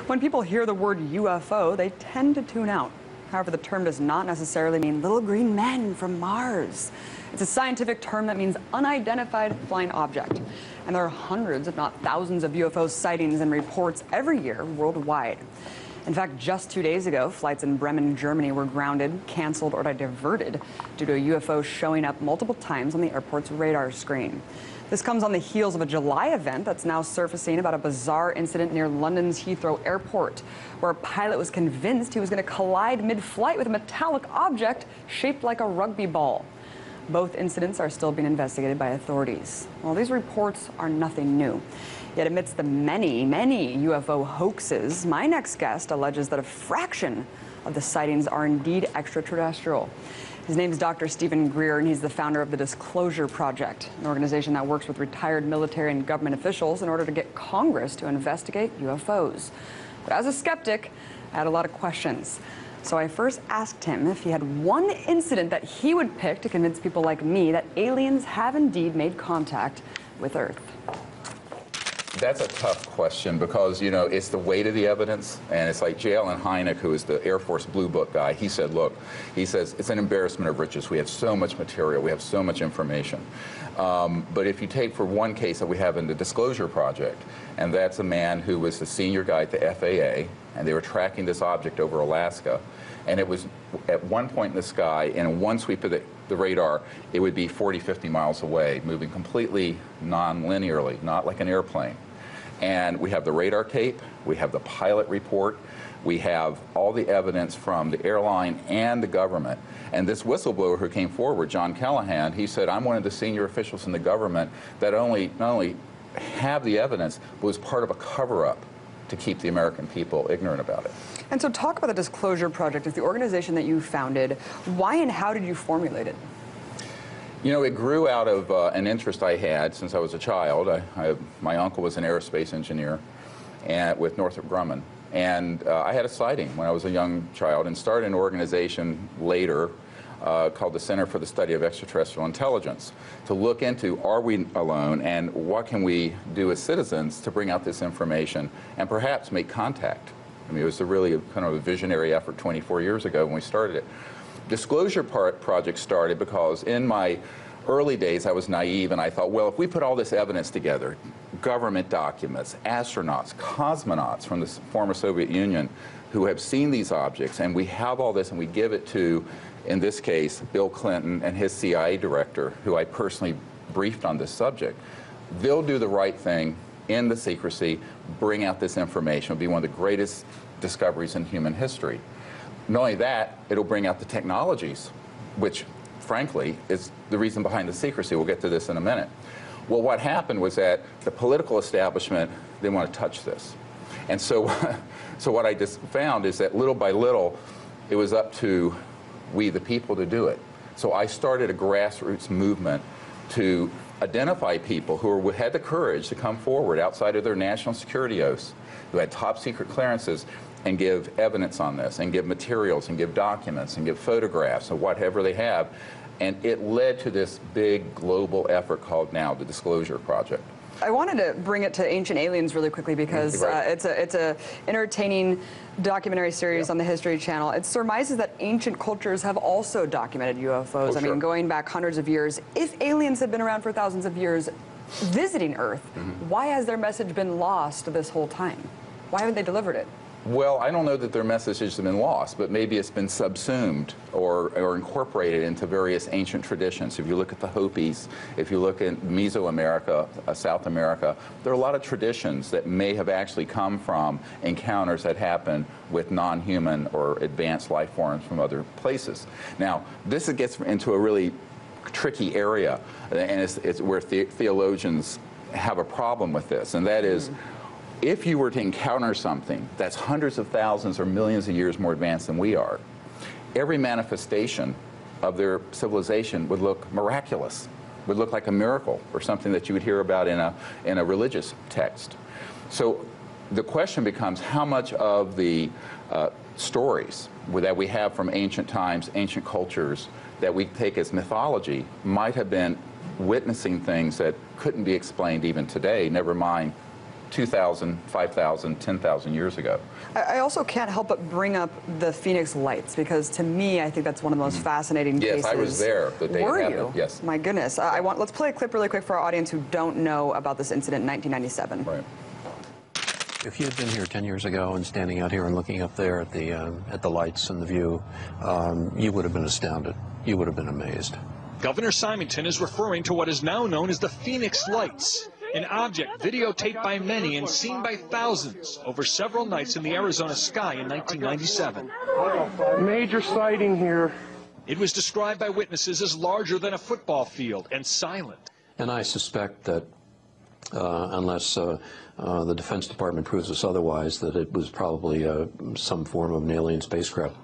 When people hear the word UFO, they tend to tune out. However, the term does not necessarily mean little green men from Mars. It's a scientific term that means unidentified flying object. And there are hundreds, if not thousands, of UFO sightings and reports every year worldwide. In fact, just 2 days ago, flights in Bremen, Germany were grounded, canceled, or diverted due to a UFO showing up multiple times on the airport's radar screen. This comes on the heels of a July event that's now surfacing about a bizarre incident near London's Heathrow Airport, where a pilot was convinced he was going to collide mid-flight with a metallic object shaped like a rugby ball. Both incidents are still being investigated by authorities. Well, these reports are nothing new. Yet amidst the many UFO hoaxes, my next guest alleges that a fraction of the sightings are indeed extraterrestrial. His name is Dr. Stephen Greer, and he's the founder of the Disclosure Project, an organization that works with retired military and government officials in order to get Congress to investigate UFOs. But as a skeptic, I had a lot of questions. So I first asked him if he had one incident that he would pick to convince people like me that aliens have indeed made contact with Earth. That's a tough question because, you know, it's the weight of the evidence, and it's like J. Allen Hynek, who is the Air Force Blue Book guy. He said, look, he says, it's an embarrassment of riches. We have so much material. We have so much information. But if you take for one case that we have in the Disclosure Project, and that's a man who was the senior guy at the FAA, and they were tracking this object over Alaska, and it was at one point in the sky, and in one sweep of the radar, it would be 40, 50 miles away, moving completely non-linearly, not like an airplane. And we have the radar tape, we have the pilot report, we have all the evidence from the airline and the government. And this whistleblower who came forward, John Callahan, he said, I'm one of the senior officials in the government that not only have the evidence, but was part of a cover-up to keep the American people ignorant about it. And so talk about the Disclosure Project. It's the organization that you founded. Why and how did you formulate it? You know, it grew out of an interest I had since I was a child. My uncle was an aerospace engineer with Northrop Grumman. And I had a sighting when I was a young child and started an organization later called the Center for the Study of Extraterrestrial Intelligence to look into, are we alone, and what can we do as citizens to bring out this information and perhaps make contact. I mean, it was really kind of a visionary effort 24 years ago when we started it. Disclosure Project started because in my early days I was naive and I thought, well, if we put all this evidence together, government documents, astronauts, cosmonauts from the former Soviet Union who have seen these objects, and we have all this and we give it to, in this case, Bill Clinton and his CIA director, who I personally briefed on this subject, they'll do the right thing in the secrecy, bring out this information. It'll be one of the greatest discoveries in human history. Not only that, it'll bring out the technologies, which, frankly, is the reason behind the secrecy. We'll get to this in a minute. Well, what happened was that the political establishment didn't want to touch this. And so, so what I just found is that little by little, it was up to we, the people, to do it. So I started a grassroots movement to identify people who had the courage to come forward outside of their national security oaths, who had top secret clearances, and give evidence on this, and give materials, and give documents, and give photographs, or whatever they have. And it led to this big global effort called now the Disclosure Project. I wanted to bring it to Ancient Aliens really quickly because it's a entertaining documentary series on the History Channel. It surmises that ancient cultures have also documented UFOs. Oh, I mean, going back hundreds of years. If aliens have been around for thousands of years visiting Earth, why has their message been lost this whole time? Why haven't they delivered it? Well, I don't know that their message has been lost, but maybe it's been subsumed or incorporated into various ancient traditions. If you look at the Hopis, if you look at Mesoamerica, South America, there are a lot of traditions that may have actually come from encounters that happen with non-human or advanced life forms from other places. Now, this gets into a really tricky area, and it's where theologians have a problem with this, and that is, if you were to encounter something that's hundreds of thousands or millions of years more advanced than we are, every manifestation of their civilization would look miraculous, would look like a miracle or something that you would hear about in a religious text. So the question becomes how much of the stories that we have from ancient times, ancient cultures, that we take as mythology might have been witnessing things that couldn't be explained even today, never mind 2,000, 5,000, 10,000 years ago. I also can't help but bring up the Phoenix Lights, because to me, I think that's one of the most fascinating cases. Yes, I was there the day Were it happened. you? Yes. My goodness. Let's play a clip really quick for our audience who don't know about this incident in 1997. Right. If you had been here 10 years ago and standing out here and looking up there at the lights and the view, you would have been astounded. You would have been amazed. Governor Simonton is referring to what is now known as the Phoenix Lights, an object videotaped by many and seen by thousands over several nights in the Arizona sky in 1997. Major sighting here. It was described by witnesses as larger than a football field and silent. And I suspect that unless the Defense Department proves us otherwise, that it was probably some form of an alien spacecraft.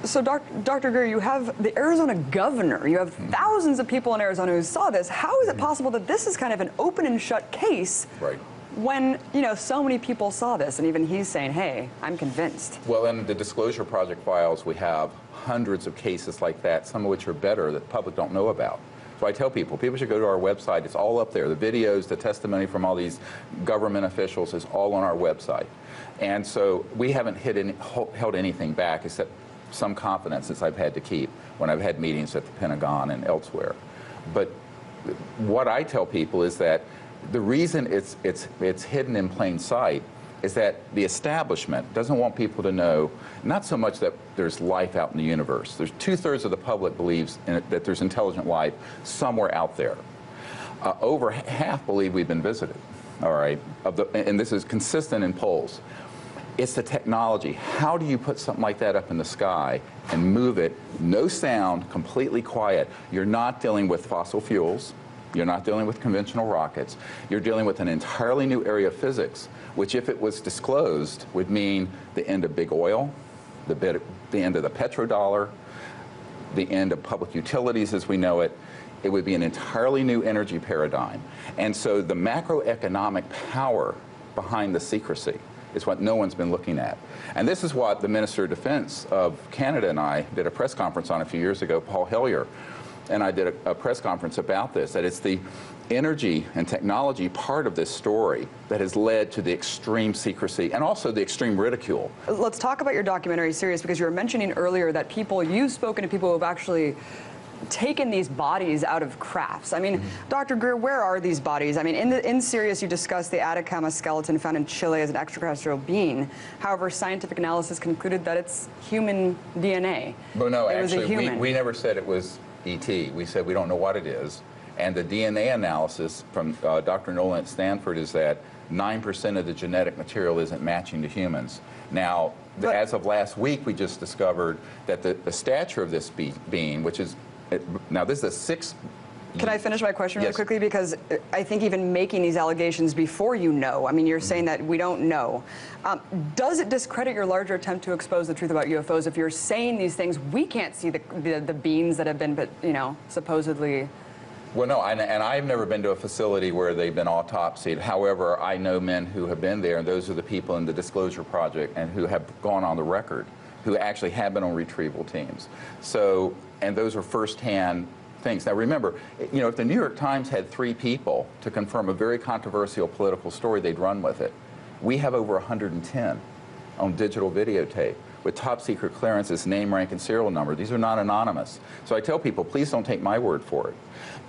So, Dr. Greer, you have the Arizona governor. You have thousands of people in Arizona who saw this. How is it possible that this is kind of an open and shut case? Right. When, you know, so many people saw this, and even he's saying, hey, I'm convinced. Well, in the Disclosure Project files, we have hundreds of cases like that, some of which are better that the public don't know about. So I tell people should go to our website. It's all up there. The videos, the testimony from all these government officials is all on our website. And so we haven't held anything back except some confidences I've had to keep when I've had meetings at the Pentagon and elsewhere. But what I tell people is that the reason it's hidden in plain sight is that the establishment doesn't want people to know, not so much that there's life out in the universe. There's 2/3 of the public believes that there's intelligent life somewhere out there. Over half believe we've been visited, all right? And this is consistent in polls. It's the technology. How do you put something like that up in the sky and move it, no sound, completely quiet? You're not dealing with fossil fuels. You're not dealing with conventional rockets. You're dealing with an entirely new area of physics, which, if it was disclosed, would mean the end of big oil, the end of the petrodollar, the end of public utilities as we know it. It would be an entirely new energy paradigm. And so the macroeconomic power behind the secrecy is what no one's been looking at. And this is what the Minister of Defense of Canada and I did a press conference on a few years ago, Paul Hellyer, and I did a press conference about this, that it's the energy and technology part of this story that has led to the extreme secrecy and also the extreme ridicule. Let's talk about your documentary series, because you were mentioning earlier that you've spoken to people who have actually taken these bodies out of crafts. I mean, Dr. Greer, where are these bodies? I mean, in Sirius, you discussed the Atacama skeleton found in Chile as an extraterrestrial being. However, scientific analysis concluded that it's human DNA. Well, no, it was a actually, human. we never said it was ET. We said we don't know what it is. And the DNA analysis from Dr. Nolan at Stanford is that 9% of the genetic material isn't matching to humans. Now, as of last week, we just discovered that the stature of this being, which is, now this is a 6... Can I finish my question really Yes. quickly? Because I think even making these allegations before you know, I mean, you're saying that we don't know. Does it discredit your larger attempt to expose the truth about UFOs if you're saying these things? We can't see the beings that have been, you know, supposedly... Well, no, and I've never been to a facility where they've been autopsied. However, I know men who have been there, and those are the people in the Disclosure Project and who have gone on the record, who actually have been on retrieval teams. So, and those are firsthand things. Now, remember, you know, if the New York Times had 3 people to confirm a very controversial political story, they'd run with it. We have over 110 on digital videotape with top secret clearances, name, rank, and serial number. These are not anonymous. So I tell people, please don't take my word for it.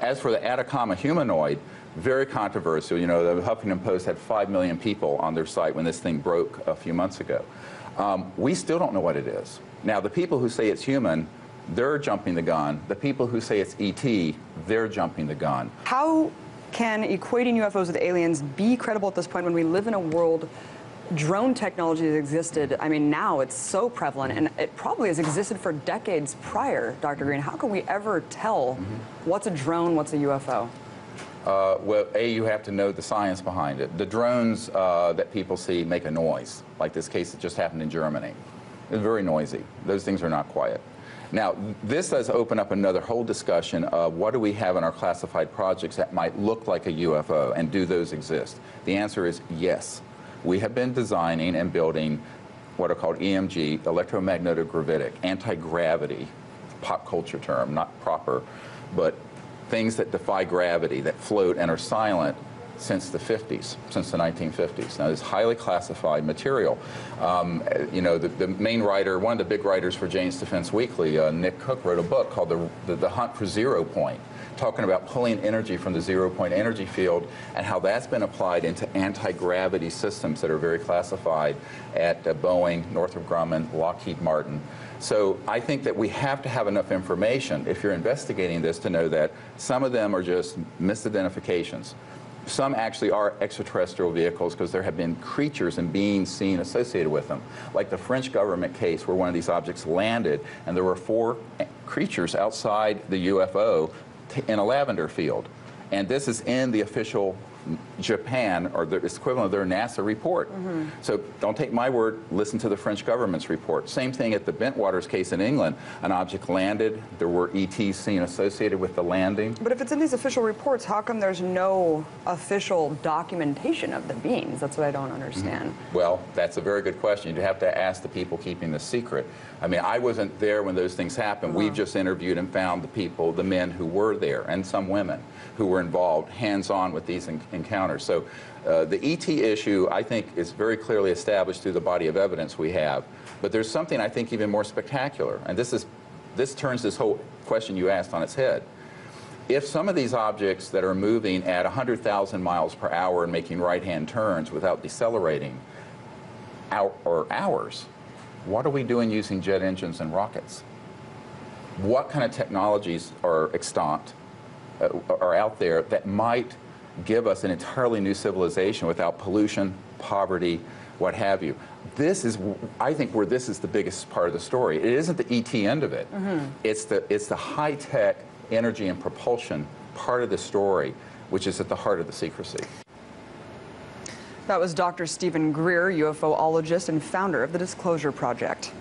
As for the Atacama humanoid, very controversial. You know, the Huffington Post had 5 million people on their site when this thing broke a few months ago. We still don't know what it is. Now, the people who say it's human, they're jumping the gun. The people who say it's ET, they're jumping the gun. How can equating UFOs with aliens be credible at this point when we live in a world drone technology has existed? I mean, now it's so prevalent, and it probably has existed for decades prior, Dr. Green. How can we ever tell what's a drone, what's a UFO? Well, you have to know the science behind it. The drones that people see make a noise, like this case that just happened in Germany. It's very noisy. Those things are not quiet. Now, this does open up another whole discussion of what do we have in our classified projects that might look like a UFO, and do those exist? The answer is yes. We have been designing and building what are called EMG, electromagnetic-gravitic, anti-gravity, pop culture term, not proper, but things that defy gravity, that float and are silent, since the 50s, since the 1950s. Now, it's highly classified material. You know, the main writer, one of the big writers for Jane's Defense Weekly, Nick Cook, wrote a book called The Hunt for Zero Point, talking about pulling energy from the zero-point energy field and how that's been applied into anti-gravity systems that are very classified at Boeing, Northrop Grumman, Lockheed Martin. So I think that we have to have enough information, if you're investigating this, to know that some of them are just misidentifications. Some actually are extraterrestrial vehicles because there have been creatures and beings seen associated with them. Like the French government case where one of these objects landed and there were 4 creatures outside the UFO in a lavender field. And this is in the official Japan, or the equivalent of their NASA report. So don't take my word, listen to the French government's report. Same thing at the Bentwaters case in England. An object landed, there were ETs seen associated with the landing. But if it's in these official reports, how come there's no official documentation of the beings? That's what I don't understand. Well, that's a very good question. You'd have to ask the people keeping the secret. I mean, I wasn't there when those things happened. We've just interviewed and found the people, the men who were there, and some women who were involved hands-on with these encounters. So the ET issue, I think, is very clearly established through the body of evidence we have. But there's something, I think, even more spectacular. And this turns this whole question you asked on its head. If some of these objects that are moving at 100,000 miles per hour and making right-hand turns without decelerating hours, what are we doing using jet engines and rockets? What kind of technologies are extant, are out there that might give us an entirely new civilization without pollution, poverty, what have you? This is, I think, where this is the biggest part of the story. It isn't the ET end of it. It's the high-tech energy and propulsion part of the story, which is at the heart of the secrecy. That was Dr. Stephen Greer, UFOologist and founder of the Disclosure Project.